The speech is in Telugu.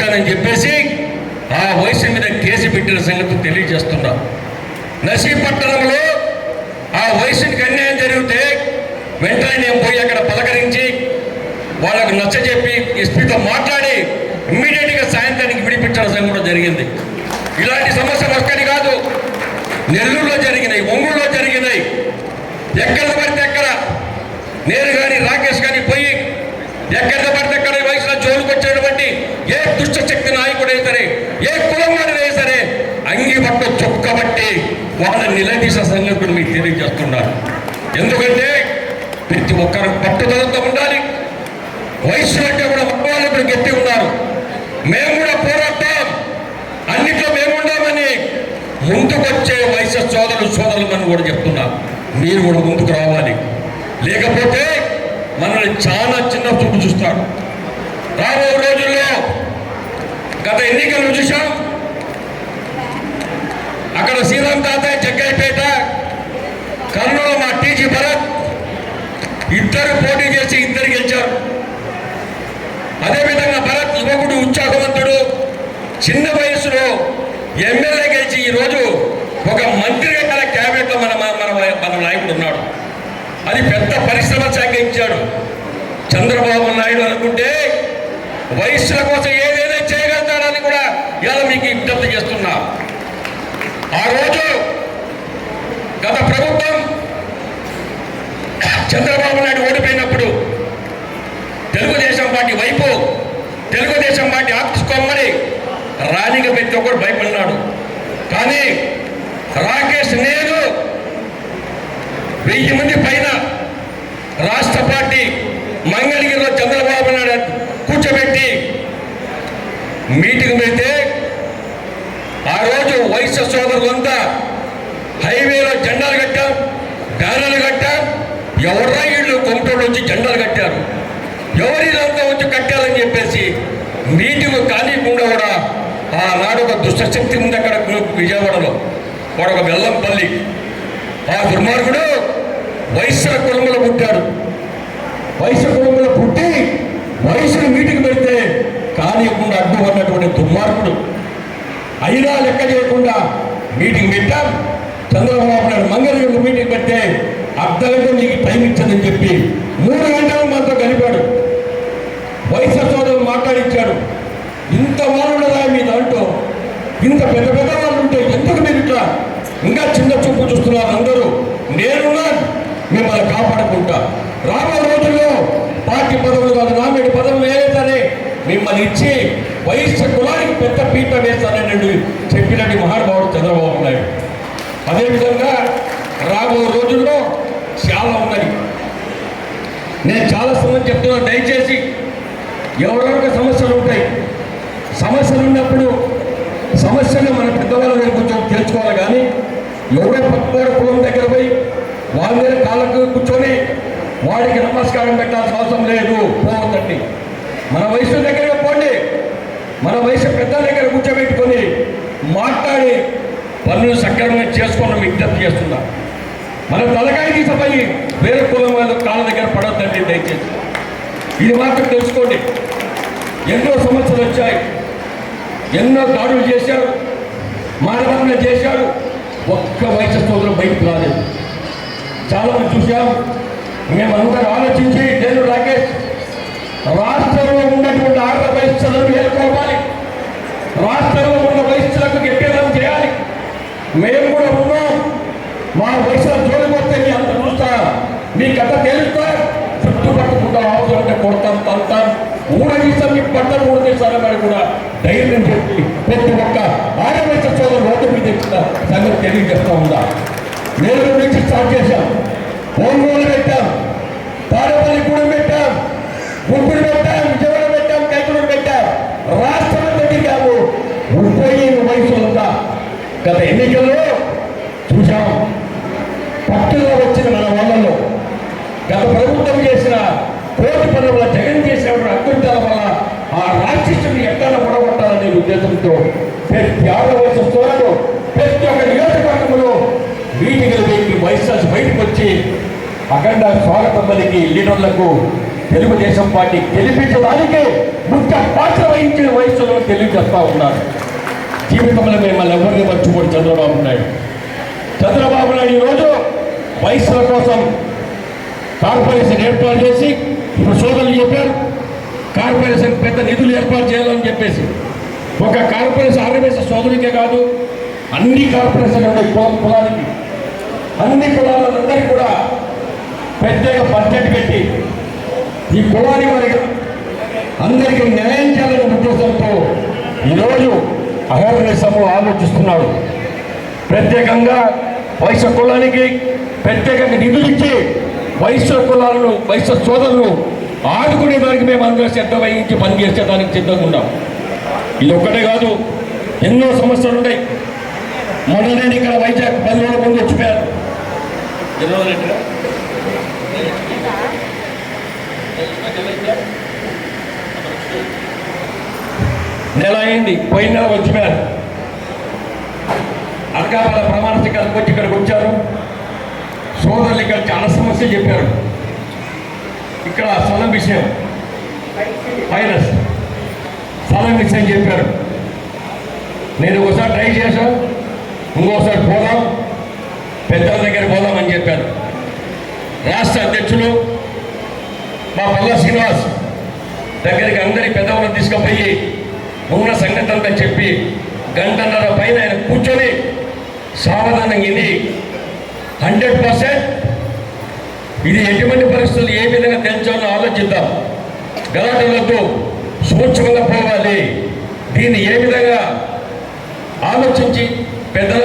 చెప్పానని చెప్పేసి ఆ వయసు మీద కేసు పెట్టిన సంగతి తెలియజేస్తున్నా. నర్సీపట్నంలో ఆ వయసుకి అన్యాయం జరిగితే వెంటనే నేను పోయి అక్కడ పలకరించి వాళ్ళకు నచ్చజెప్పి ఎస్పీతో మాట్లాడి ఇమ్మీడియట్గా సాయంత్రానికి విడిపించడం కూడా జరిగింది. ఇలాంటి సమస్యలు ఒక్కటి కాదు, నెల్లూరులో జరిగినాయి, ఒంగోలులో జరిగినాయి. ఎక్కడ పడితే ఎక్కడ నేను కానీ రాకేష్ కానీ పోయి ఎక్కడ పడితే ఎక్కడ వయసులో జోలికి వచ్చేటువంటి ఏ దుష్టశక్తి నాయకుడైనా సరే, ఏ కులం వాడినైనా సరే అంగి పట్ట చొక్కబట్టి వాళ్ళని నిలదీసే సంగతులు మీకు తెలియజేస్తున్నారు. ఎందుకంటే ప్రతి ఒక్కరు పట్టుదలతో ఉండాలి. వయసులో అంటే కూడా మగవాళ్ళు ఇప్పుడు గట్టి ఉన్నారు. మేము కూడా పోరాడతాం, అన్నిట్లో మేము ఉండామని ముందుకొచ్చే వయసు సోదరులు కూడా చెప్తున్నా. మీరు కూడా ముందుకు రావాలి, లేకపోతే మనల్ని చాలా చిన్న చూపు చూస్తారు. రాబో రోజుల్లో గత ఎన్నికలు చూసాం, అక్కడ శ్రీరామ్ తాతయ్య జగ్గైపేట, కర్నూలు మా టీజీ భరత్ ఇద్దరు పోటీ చేసి ఇద్దరు గెలిచారు. అదేవిధంగా భరత్ యువకుడు, ఉత్సాహవంతుడు, చిన్న వయసులో ఎమ్మెల్యే గెలిచి ఈరోజు ఒక మంత్రిగా గల క్యాబినెట్లో మన నాయకుడు ఉన్నాడు. అది పెద్ద పరిశ్రమ శాఖ ఇచ్చాడు. చంద్రబాబు నాయుడు అనుకుంటే వయస్సుల కోసం ఏదైనా చేయగలుగుతాడని కూడా ఇలా మీకు విజ్ఞప్తి చేస్తున్నా. ఆ రోజు గత ప్రభుత్వం చంద్రబాబు నాయుడు ఓడిపోయినప్పుడు తెలుగుదేశం పార్టీ వైపు, తెలుగుదేశం పార్టీ ఆపుకోమని రాణిగా ప్రతి ఒక్కరు భయపడినాడు. కానీ రాకేష్, నేను 1000 మంది పైన రాష్ట్ర పార్టీ మంగళగిరిలో చంద్రబాబు నాయుడు కూర్చోబెట్టి మీటింగ్ పెడితే ఆ రోజు వయసు సోదరులంతా హైవేలో జెండాలు కట్టాం, బ్యానర్లు కట్టాం. ఎవరా వీళ్ళు కొమటోళ్ళు వచ్చి జెండాలు కట్టారు, ఎవరిదంతా వచ్చి కట్టాలని చెప్పేసి మీటింగ్ కానికుండా కూడా ఆనాడు ఒక దుష్టశక్తి ఉంది అక్కడ విజయవాడలో, వాడు ఒక వెల్లంపల్లి. ఆ దుర్మార్గుడు వైశ్య కులంలో పుట్టాడు. వైశ్య కులంలో పుట్టి వయసును మీటింగ్ పెడితే కానియకుండా అడ్డు ఉన్నటువంటి దుర్మార్గుడు. అయినా లెక్క చేయకుండా మీటింగ్ పెట్టాం. చంద్రబాబు నాయుడు మంగళగిరిలో మీటింగ్ పెడితే అర్ధగంట నీకు టైం ఇచ్చిందని చెప్పి 3 గంటలు మనతో గడిపాడు. వైశ్య సోదరులు మాట్లాడించాడు. ఇంత వాళ్ళు ఉండదా మీ దాంట్లో, ఇంత పెద్ద పెద్ద వాళ్ళు ఉంటే ఎందుకు మీరు ఇట్లా ఇంకా చిన్న చూపు చూస్తున్నారు అందరూ? నేనున్నా మిమ్మల్ని కాపాడుకుంటా. రాబోయే రోజుల్లో పార్టీ పదవులు కాదు, నామినేట్ పదవులు ఏదైతే మిమ్మల్ని ఇచ్చి వైశ్య కులానికి పెద్ద పీట వేస్తానని చెప్పినట్టు మహానుభావుడు చంద్రబాబు నాయుడు. అదేవిధంగా రాబోయే రోజుల్లో చాలా ఉన్నాయి. నేను చాలా సమయం చెప్తున్నాను, దయచేసి ఎవరెవరికి సమస్యలు ఉంటాయి, సమస్యలు ఉన్నప్పుడు సమస్యలు మన పెద్దవాళ్ళ దగ్గర కొంచెం తెలుసుకోవాలి. కానీ ఎవరో పక్కవాడు కులం దగ్గర పోయి వాళ్ళ దగ్గర కాళ్ళకు కూర్చొని వాడికి నమస్కారం పెట్టాల్సిన అవసరం లేదు. పోవద్దండి, మన వయసు దగ్గర పోండి, మన వయసు పెద్దల దగ్గర కూర్చోబెట్టుకొని మాట్లాడి పనులు సక్రమంగా చేసుకుని విజ్ఞప్తి చేస్తున్నా. మన తలకాయ తీసపోయి వేరే కులం వాళ్ళ కాళ్ళ దగ్గర పడొద్దండి దయచేసి. ఇది మాత్రం తెలుసుకోండి. ఎన్నో సమస్యలు వచ్చాయి, ఎన్నో దాడులు చేశారు, మానవరణ చేశారు. ఒక్క వయసు సోదరులు బయటకు రాలేదు. చాలామంది చూశాం. మేమందరూ ఆలోచించి నేను రాకేష్ రాష్ట్రంలో ఉన్నటువంటి 6 వయస్సులను ఏర్కోవాలి, రాష్ట్రంలో ఉన్న వయస్సులకు గట్టిదనం చేయాలి. మేము కూడా ఉన్నాం. మా వయసులో జోలిపోతే మీ అంత చూస్తా, మీ కథ తేలుస్తా, చుట్టుపక్కల అవసరం అంటే కొడతాం, తంతాం, ఊడదీసాం, మీకు బట్టలు ఊడదీసారని కూడా ధైర్యం చెప్పి ప్రతి ఒక్క 6 వయసు సోదరు రోడ్డు మీద ఎక్కువ సంగతి తెలియజేస్తూ ఉందా. నెల్లూరు నుంచి స్టార్ట్ చేశాం, ఒంగోలు పెట్టాం, తాడేపల్లి గూడెం పెట్టాం, గుంటూరు పెట్టాం, విజయవాడ పెట్టాం, కైకలూరు పెట్టాం, రాష్ట్రం పెట్టాము. 30 వయసు ఉందా. గత ఎన్నికల్లో చూశాం, పట్టులో వచ్చిన మన వాళ్ళలో గత ప్రభుత్వం చేసిన కోటి పనుల వల్ల, జగన్ చేసిన అకృత్యాల వల్ల ఆ రాక్షసుని ఎక్కడ పొడగొట్టాలనే ఉద్దేశంతో ప్రతి 6 వయసు సోదరులు ప్రతి ఒక్క నియోజకవర్గంలో మీటింగ్లు పెట్టి వైఎస్ఆర్ బయటకు వచ్చి అఖండ స్వాగతం పలికి లీడర్లకు తెలుగుదేశం పార్టీ గెలిపించడానికి ముఖ్య పాత్ర వహించిన వయసు ఆలోచనలు తెలియజేస్తూ ఉన్నారు. జీవితంలో మిమ్మల్ని ఎవరిని మర్చిపోయి చంద్రబాబు నాయుడు ఈరోజు వయసుల కోసం కార్పొరేషన్ ఏర్పాటు చేసి, ఇప్పుడు సోదరులు చెప్పారు కార్పొరేషన్ పెద్ద నిధులు ఏర్పాటు చేయాలని చెప్పేసి. ఒక కార్పొరేషన్ ఆర్యవేశ సోదరుడికే కాదు, అన్ని కార్పొరేషన్ కులానికి, అన్ని కులాలందరికీ కూడా పెద్దగా బడ్జెట్ పెట్టి ఈ కులానికి వారికి అందరికీ న్యాయం చేయాలనే ఉద్దేశంతో ఈరోజు అహర్నిశము ఆలోచిస్తున్నాడు. ప్రత్యేకంగా వైశ్య కులానికి ప్రత్యేకంగా నిధులు ఇచ్చి వైశ్య కులాలను, వైశ్య సోదరులు ఆదుకునే దానికి మేము అందరూ శ్రద్ధ వహించి పనిచేసేదానికి సిద్ధంగా ఉన్నాం. ఇది ఒక్కటే కాదు, ఎన్నో సమస్యలు ఉన్నాయి. మొన్ననే ఇక్కడ వైజాగ్ 10 రోజుల ముందు వచ్చిపోయారు. నెల అయింది, పోయిన నెల వచ్చిపోయారు. అర్కాల ప్రమాణ స్వీకారానికి వచ్చి ఇక్కడికి వచ్చారు. సోదరులు ఇక్కడ చాలా సమస్యలు చెప్పారు. ఇక్కడ స్థలం విషయం, ఫైనస్ స్థలం విషయం చెప్పారు. నేను ఒకసారి ట్రై చేశాను, ఇంకోసారి పోదాం, పెద్దల దగ్గర పోదాం అని చెప్పారు. రాష్ట్ర అధ్యక్షులు మా పల్లా శ్రీనివాస్ దగ్గరికి అందరి పెద్దవాళ్ళని తీసుకుపోయి ఉన్న సంగతి అంతా చెప్పి 1.5 గంటల పైన ఆయన కూర్చొని సావధానంగా ఇది 100% ఇది ఎటువంటి పరిస్థితులు ఏ విధంగా తెంచాలో ఆలోచిద్దాం. గలాటలతో సూక్ష్మంగా పోవాలి. దీన్ని ఏ విధంగా ఆలోచించి పెద్దల